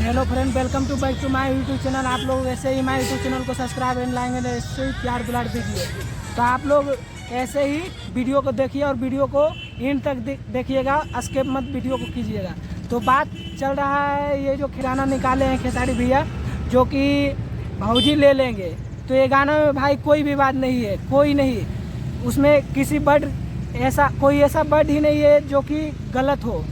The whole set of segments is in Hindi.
Hello friend, welcome to back to my YouTube channel. आप लोग ऐसे ही माय यूट्यूब चैनल को सब्सक्राइब एंड लाएंगे, ऐसे ही प्यार दुलार दीजिए। तो आप लोग ऐसे ही वीडियो को देखिए और वीडियो को एंड तक देखिएगा, स्किप मत वीडियो को कीजिएगा। तो बात चल रहा है, ये जो खिराना निकाले हैं खेसारी भैया, जो कि भौजी ले लेंगे, तो ये गाना में भाई कोई भी बात नहीं है, कोई नहीं, उसमें किसी वर्ड ऐसा कोई ऐसा वर्ड ही नहीं है जो कि गलत हो।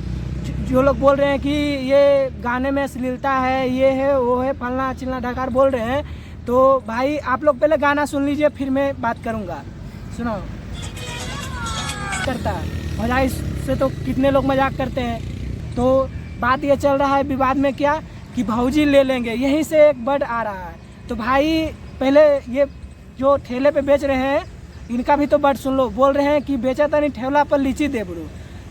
जो लोग बोल रहे हैं कि ये गाने में अश्लीलता है, ये है वो है, फलना चिलना ढकार बोल रहे हैं, तो भाई आप लोग पहले गाना सुन लीजिए, फिर मैं बात करूँगा। सुनो, करता है मजाक से, तो कितने लोग मजाक करते हैं। तो बात ये चल रहा है विवाद में क्या कि भौजी ले लेंगे, यहीं से एक वर्ड आ रहा है। तो भाई पहले ये जो ठेले पे बेच रहे हैं इनका भी तो वर्ड सुन लो। बोल रहे हैं कि बेचा तो नहीं ठेला पर लीची दे बड़ू,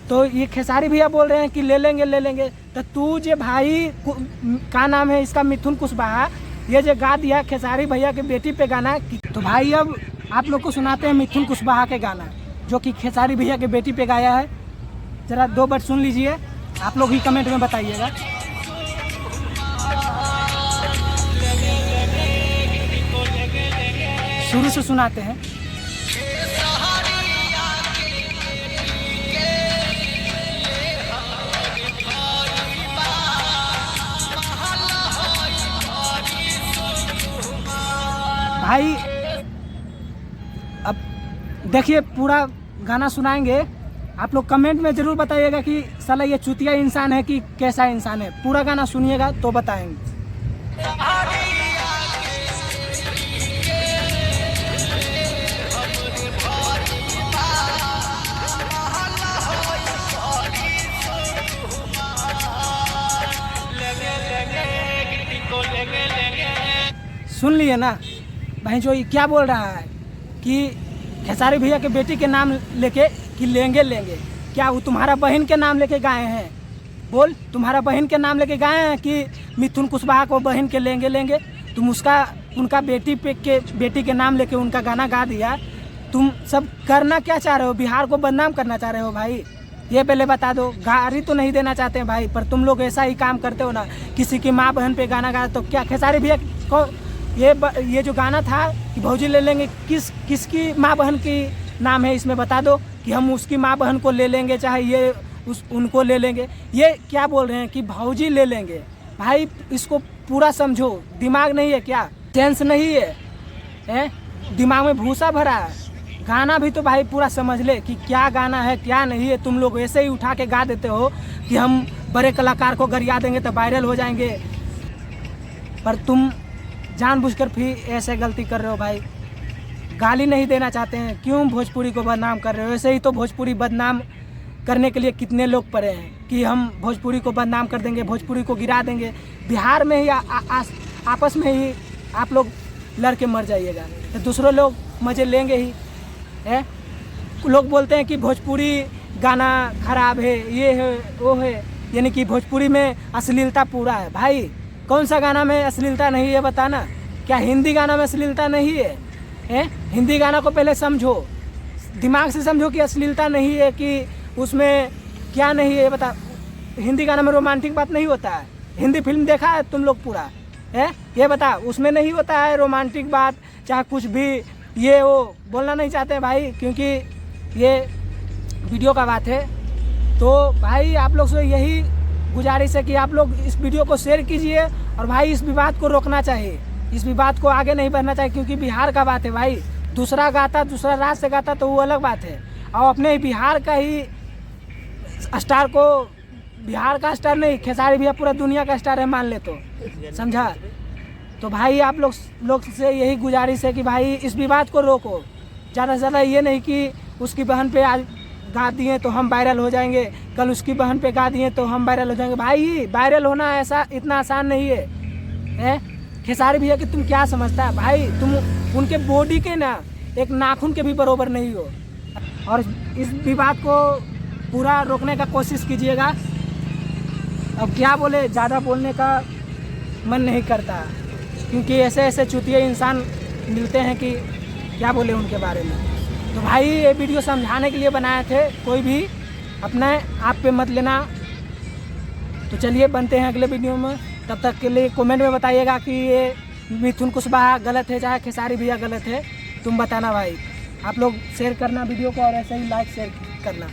तो ये खेसारी भैया बोल रहे हैं कि ले लेंगे ले लेंगे। तो तू जे भाई का नाम है इसका, मिथुन कुशवाहा, ये जो गा दिया खेसारी भैया के बेटी पे गाना, तो भाई अब आप लोग को सुनाते हैं मिथुन कुशवाहा के गाना जो कि खेसारी भैया के बेटी पे गाया है। जरा दो वर्ड सुन लीजिए, आप लोग ही कमेंट में बताइएगा। शुरू से सुनाते हैं। भाई अब देखिए, पूरा गाना सुनाएंगे, आप लोग कमेंट में ज़रूर बताइएगा कि साला ये चुतिया इंसान है कि कैसा इंसान है। पूरा गाना सुनिएगा तो बताएंगे। सुन लिए ना भाई, जो क्या बोल रहा है कि खेसारी भैया के बेटी के नाम लेके कि लेंगे लेंगे, क्या वो तुम्हारा बहन के नाम लेके गाए हैं? बोल, तुम्हारा बहन के नाम लेके गाए हैं कि मिथुन कुशवाहा को बहन के लेंगे लेंगे? तुम उनका बेटी के नाम लेके उनका गाना गा दिया। तुम सब करना क्या चाह रहे हो? बिहार को बदनाम करना चाह रहे हो भाई? ये पहले बता दो। गाली तो नहीं देना चाहते हैं भाई, पर तुम लोग ऐसा ही काम करते हो ना, किसी की माँ बहन पे गाना गा। तो क्या खेसारी भैया को ये जो गाना था कि भौजी ले लेंगे, किसकी माँ बहन की नाम है इसमें बता दो कि हम उसकी माँ बहन को ले लेंगे, चाहे ये उनको ले लेंगे। ये क्या बोल रहे हैं कि भौजी ले लेंगे? भाई इसको पूरा समझो, दिमाग नहीं है क्या? सेंस नहीं है? दिमाग में भूसा भरा है? गाना भी तो भाई पूरा समझ ले कि क्या गाना है क्या नहीं है। तुम लोग ऐसे ही उठा के गा देते हो कि हम बड़े कलाकार को गरिया देंगे तो वायरल हो जाएंगे, पर तुम जानबूझकर फिर ऐसे गलती कर रहे हो भाई। गाली नहीं देना चाहते हैं, क्यों भोजपुरी को बदनाम कर रहे हो? ऐसे ही तो भोजपुरी बदनाम करने के लिए कितने लोग पड़े हैं कि हम भोजपुरी को बदनाम कर देंगे, भोजपुरी को गिरा देंगे। बिहार में ही आपस में ही आप लोग लड़के मर जाइएगा, तो दूसरे लोग मज़े लेंगे ही है। लोग बोलते हैं कि भोजपुरी गाना खराब है, ये है वो है, यानी कि भोजपुरी में अश्लीलता पूरा है। भाई कौन सा गाना में अश्लीलता नहीं है बताना? क्या हिंदी गाना में अश्लीलता नहीं है? हिंदी गाना को पहले समझो, दिमाग से समझो कि अश्लीलता नहीं है, कि उसमें क्या नहीं है बता। हिंदी गाना में रोमांटिक बात नहीं होता है? हिंदी फिल्म देखा है तुम लोग पूरा है? ये बता, उसमें नहीं होता है रोमांटिक बात, चाहे कुछ भी ये वो बोलना नहीं चाहते भाई, क्योंकि ये वीडियो का बात है। तो भाई आप लोग से यही गुजारिश है कि आप लोग इस वीडियो को शेयर कीजिए, और भाई इस विवाद को रोकना चाहिए, इस विवाद को आगे नहीं बढ़ना चाहिए, क्योंकि बिहार का बात है भाई। दूसरा गाता, दूसरा राज्य से गाता तो वो अलग बात है, और अपने बिहार का ही स्टार को, बिहार का स्टार नहीं, खेसारी भैया पूरा दुनिया का स्टार है मान ले, तो समझा? तो भाई आप लोग से यही गुजारिश है कि भाई इस विवाद को रोको। ज़्यादा से ज़्यादा ये नहीं कि उसकी बहन पे आज गा दिए तो हम वायरल हो जाएंगे, कल उसकी बहन पे गा दिए तो हम वायरल हो जाएंगे। भाई वायरल होना ऐसा इतना आसान नहीं है? खेसारी भैया कि तुम क्या समझता है भाई? तुम उनके बॉडी के ना एक नाखून के भी बराबर नहीं हो, और इस विवाद को पूरा रोकने का कोशिश कीजिएगा। अब क्या बोले, ज़्यादा बोलने का मन नहीं करता, क्योंकि ऐसे ऐसे चुतिए इंसान मिलते हैं कि क्या बोले उनके बारे में। तो भाई ये वीडियो समझाने के लिए बनाए थे, कोई भी अपने आप पे मत लेना। तो चलिए बनते हैं अगले वीडियो में। तब तक के लिए कमेंट में बताइएगा कि ये मिथुन कुशवाहा गलत है चाहे खेसारी भैया गलत है, तुम बताना भाई। आप लोग शेयर करना वीडियो को और ऐसे ही लाइक शेयर करना।